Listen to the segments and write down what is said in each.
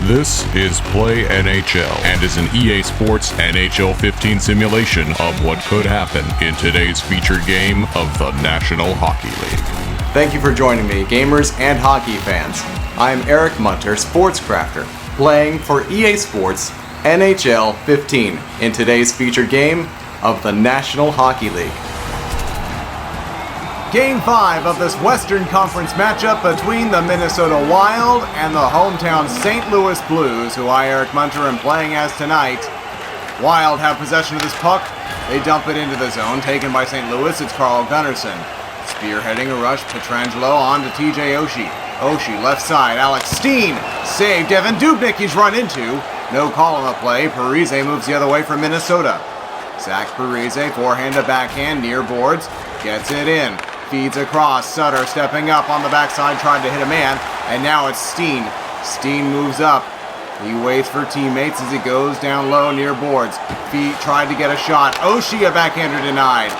This is Play NHL and is an EA Sports NHL 15 simulation of what could happen in today's featured game of the National Hockey League. Thank you for joining me, gamers and hockey fans. I am Eric Munter, Sportscrafter, playing for EA Sports NHL 15 in today's featured game of the National Hockey League. Game 5 of this Western Conference matchup between the Minnesota Wild and the hometown St. Louis Blues, who I, Eric Munter, am playing as tonight. Wild have possession of this puck. They dump it into the zone, taken by St. Louis. It's Carl Gunnarsson. Spearheading a rush, Pietrangelo on to TJ Oshie. Oshie, left side, Alex Steen. Save, Devin Dubnyk he's run into. No call on the play. Parise moves the other way for Minnesota. Zach Parise, forehand to backhand, near boards. Gets it in. Feeds across. Sutter stepping up on the backside, trying to hit a man. And now it's Steen. Steen moves up. He waits for teammates as he goes down low near boards. Feet tried to get a shot. Oshie, a backhander denied.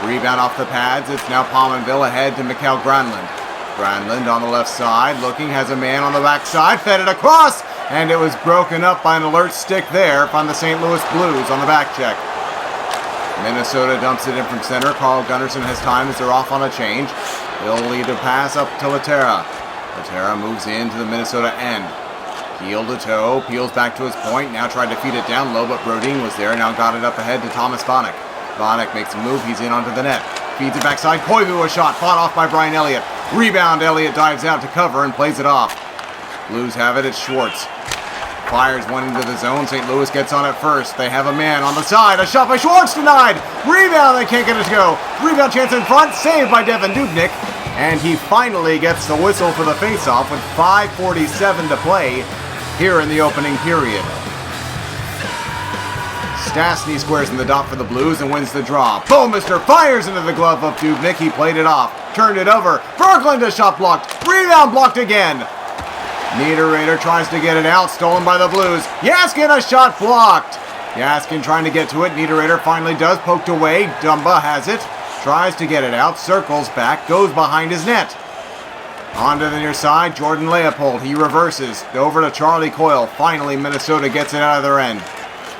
Rebound off the pads. It's now Pominville ahead to Mikael Granlund. Granlund on the left side. Looking, has a man on the backside. Fed it across. And it was broken up by an alert stick there from the St. Louis Blues on the back check. Minnesota dumps it in from center. Carl Gunnarsson has time as they're off on a change. They'll lead a pass up to Laterra. Laterra moves into the Minnesota end. Heel to toe, peels back to his point. Now tried to feed it down low, but Brodin was there. Now got it up ahead to Thomas Vanek. Vanek makes a move. He's in onto the net. Feeds it backside. Koivu a shot. Fought off by Brian Elliott. Rebound. Elliott dives out to cover and plays it off. Blues have it. It's Schwartz. Fires one into the zone. St. Louis gets on it first. They have a man on the side. A shot by Schwartz denied. Rebound. They can't get it to go. Rebound chance in front. Saved by Devin Dubnyk. And he finally gets the whistle for the faceoff with 5:47 to play here in the opening period. Stastny squares in the dot for the Blues and wins the draw. Bouwmeester fires into the glove of Dubnyk. He played it off. Turned it over. Berglund, a shot blocked. Rebound blocked again. Niederreiter tries to get it out, stolen by the Blues. Jaskin, a shot blocked. Jaskin trying to get to it. Niederreiter finally does, poked away. Dumba has it, tries to get it out, circles back, goes behind his net. Onto the near side, Jordan Leopold. He reverses, over to Charlie Coyle. Finally, Minnesota gets it out of their end.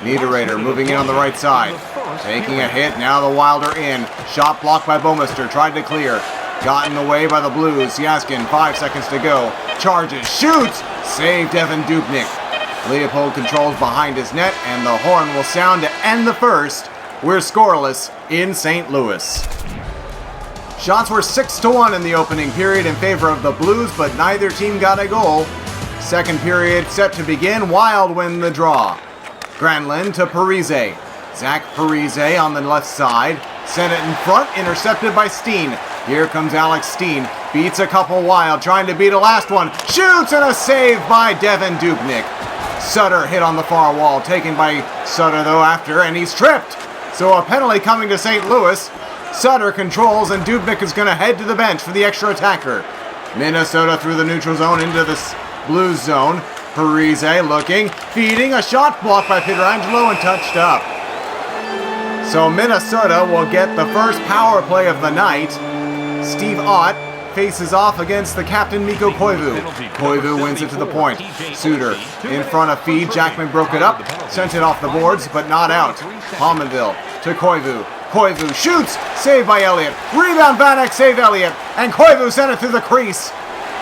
Niederreiter moving in on the right side. Taking a hit, now the Wild are in. Shot blocked by Bouwmeester, tried to clear. Gotten away by the Blues. Jaskin, 5 seconds to go. Charges, shoots! Save Devin Dubnyk. Leopold controls behind his net, and the horn will sound to end the first. We're scoreless in St. Louis. Shots were 6-1 in the opening period in favor of the Blues, but neither team got a goal. Second period set to begin. Wild win the draw. Granlund to Parise. Zach Parise on the left side. Sent it in front, intercepted by Steen. Here comes Alex Steen. Beats a couple Wild, trying to beat a last one. Shoots, and a save by Devin Dubnyk. Sutter hit on the far wall, taken by Sutter though after, and he's tripped. So a penalty coming to St. Louis. Sutter controls, and Dubnyk is going to head to the bench for the extra attacker. Minnesota through the neutral zone into this Blues zone. Parise looking, feeding, a shot blocked by Pietrangelo and touched up. So Minnesota will get the first power play of the night. Steve Ott faces off against the captain Mikko Koivu. Koivu wins it to the point. Suter in front of feed. Jackman broke it up, sent it off the boards, but not out. Pominville to Koivu. Koivu shoots, saved by Elliott. Rebound, Vanek, save Elliott, and Koivu sent it through the crease.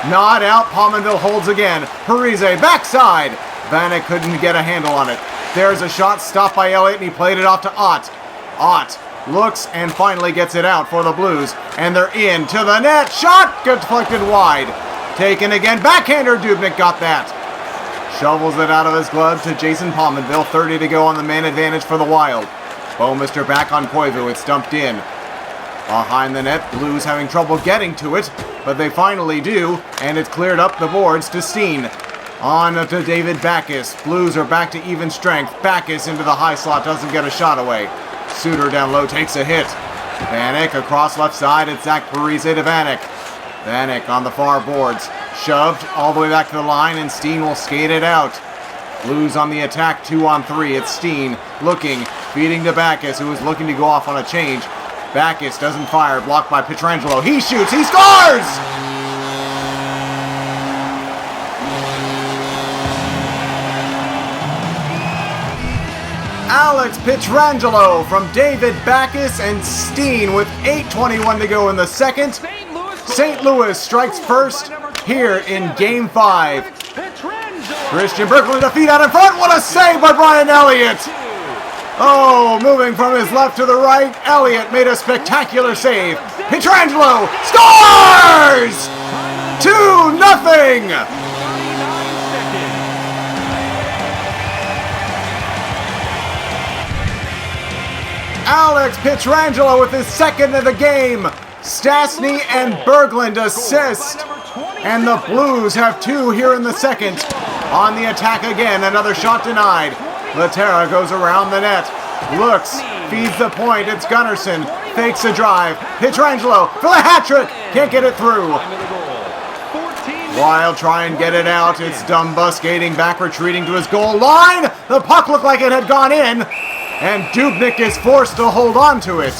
Not out, Pominville holds again. Parise, backside. Vanek couldn't get a handle on it. There's a shot stopped by Elliott, and he played it off to Ott. Ott looks and finally gets it out for the Blues, and they're in to the net. Shot deflected wide. Taken again. Backhander. Dubnyk got that. Shovels it out of his glove to Jason Pominville. 30 to go on the man advantage for the Wild. Bouwmeester back on Koivu. It's dumped in. Behind the net, Blues having trouble getting to it, but they finally do, and it's cleared up the boards to Steen. On to David Backes. Blues are back to even strength. Backes into the high slot, doesn't get a shot away. Suter down low takes a hit. Vanek across left side. It's Zach Parise to Vanek. Vanek on the far boards. Shoved all the way back to the line, and Steen will skate it out. Blues on the attack, 2-on-3. It's Steen looking, feeding to Backes, who is looking to go off on a change. Backes doesn't fire, blocked by Pietrangelo. He shoots, he scores! Alex Pietrangelo from David Backus and Steen with 8:21 to go in the second. St. Louis strikes first here in Game 5. Christian Berkland, a feed out in front. What a save by Brian Elliott! Oh, moving from his left to the right, Elliott made a spectacular save. Pietrangelo scores! 2-0! Alex Pietrangelo with his second of the game. Stastny and Berglund assist. And the Blues have 2 here in the second. On the attack again, another shot denied. Laterra goes around the net. Looks, feeds the point. It's Gunnarsson. Fakes a drive. Pietrangelo for the hat trick. Can't get it through. Wild try and get it out. It's Dumba skating back, retreating to his goal line. The puck looked like it had gone in. And Dubnyk is forced to hold on to it.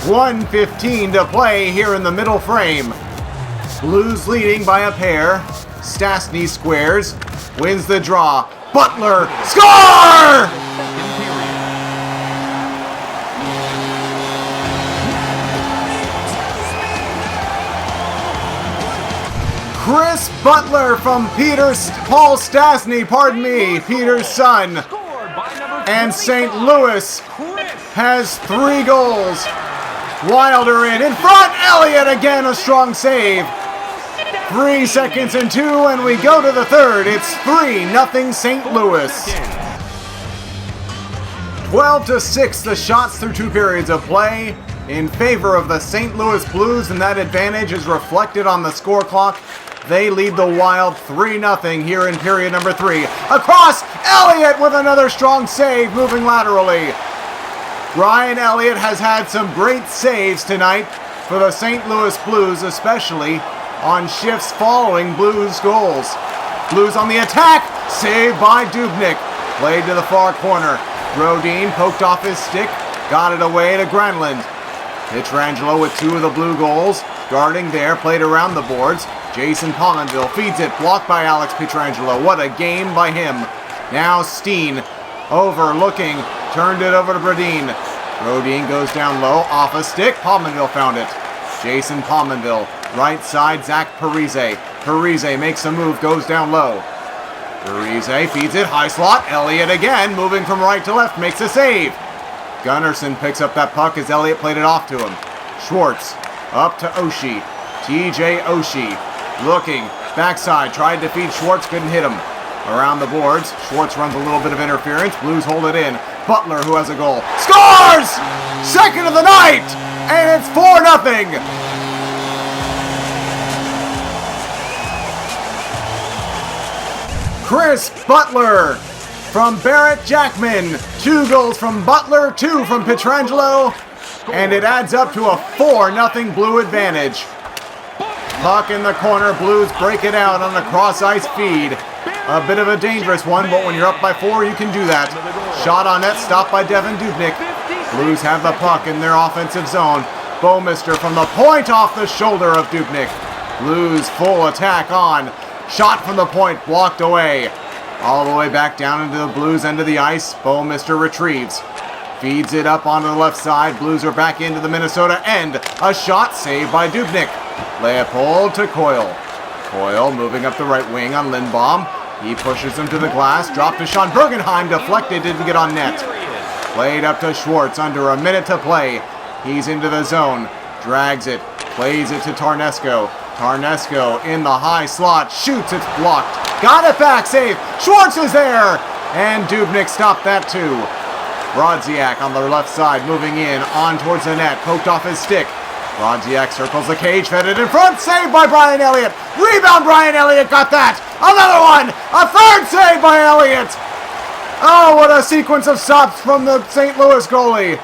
1:15 to play here in the middle frame. Blues leading by a pair. Stastny squares. Wins the draw. Butler. Score! Chris Butler from Paul Stastny, Peter's son. And St. Louis has 3 goals. Wilder in front. Elliott again, a strong save. 3 seconds and 2, and we go to the third. It's 3-0 St. Louis. 12-6 the shots through 2 periods of play in favor of the St. Louis Blues, and that advantage is reflected on the score clock. They lead the Wild 3-0 here in period number 3. Across, Elliott with another strong save, moving laterally. Brian Elliott has had some great saves tonight for the St. Louis Blues, especially on shifts following Blues goals. Blues on the attack, saved by Dubnyk. Played to the far corner. Brodin poked off his stick, got it away to Granlund. Pietrangelo with 2 of the Blue goals. Guarding there, played around the boards. Jason Pominville feeds it, blocked by Alex Pietrangelo. What a game by him. Now Steen, overlooking, turned it over to Brodin. Brodin goes down low, off a stick. Pominville found it. Jason Pominville, right side, Zach Parise. Parise makes a move, goes down low. Parise feeds it, high slot. Elliott again, moving from right to left, makes a save. Gunnarsson picks up that puck as Elliott played it off to him. Schwartz, up to Oshie. TJ Oshie, looking, backside, tried to feed Schwartz, couldn't hit him. Around the boards, Schwartz runs a little bit of interference. Blues hold it in. Butler, who has a goal, scores! Second of the night! And it's 4-0! Chris Butler from Barrett Jackman. 2 goals from Butler, 2 from Pietrangelo. And it adds up to a 4-0 Blue advantage. Puck in the corner, Blues break it out on a cross-ice feed. A bit of a dangerous one, but when you're up by 4, you can do that. Shot on net, stopped by Devan Dubnyk. Blues have the puck in their offensive zone. Bouwmeester from the point off the shoulder of Dubnyk. Blues full attack on. Shot from the point, blocked away. All the way back down into the Blues end of the ice. Bouwmeester retrieves. Feeds it up onto the left side. Blues are back into the Minnesota end. A shot saved by Dubnyk. Leopold to Coyle. Coyle moving up the right wing on Lindbaum. He pushes him to the glass. Dropped to Sean Bergenheim. Deflected, didn't get on net. Played up to Schwartz. Under a minute to play. He's into the zone. Drags it. Plays it to Tarnesco. Tarnesco in the high slot. Shoots. It's blocked. Got it back. Save. Schwartz is there. And Dubnyk stopped that too. Brodziak on the left side. Moving in. On towards the net. Poked off his stick. Brodziak circles the cage, fed it in front, saved by Brian Elliott. Rebound, Brian Elliott got that. Another one, a third save by Elliott. Oh, what a sequence of stops from the St. Louis goalie.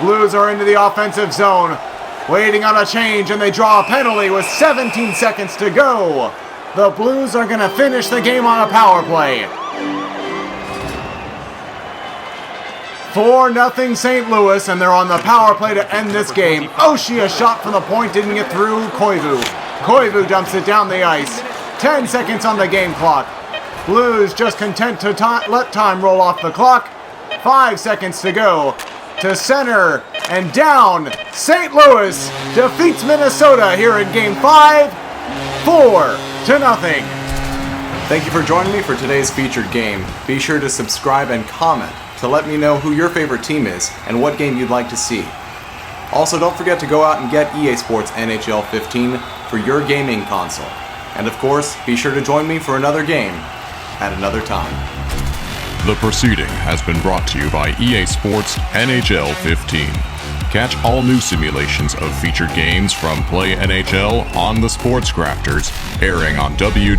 Blues are into the offensive zone, waiting on a change, and they draw a penalty with 17 seconds to go. The Blues are going to finish the game on a power play. 4-0 St. Louis, and they're on the power play to end this game. Oshie, a shot from the point, didn't get through. Koivu dumps it down the ice. 10 seconds on the game clock. Blues just content to let time roll off the clock. 5 seconds to go. To center and down. St. Louis defeats Minnesota here in Game 5, 4-0. Thank you for joining me for today's featured game. Be sure to subscribe and comment to let me know who your favorite team is and what game you'd like to see. Also, don't forget to go out and get EA Sports NHL 15 for your gaming console. And of course, be sure to join me for another game at another time. The proceeding has been brought to you by EA Sports NHL 15. Catch all new simulations of featured games from Play NHL on the Sports Crafters, airing on www.boa.tv.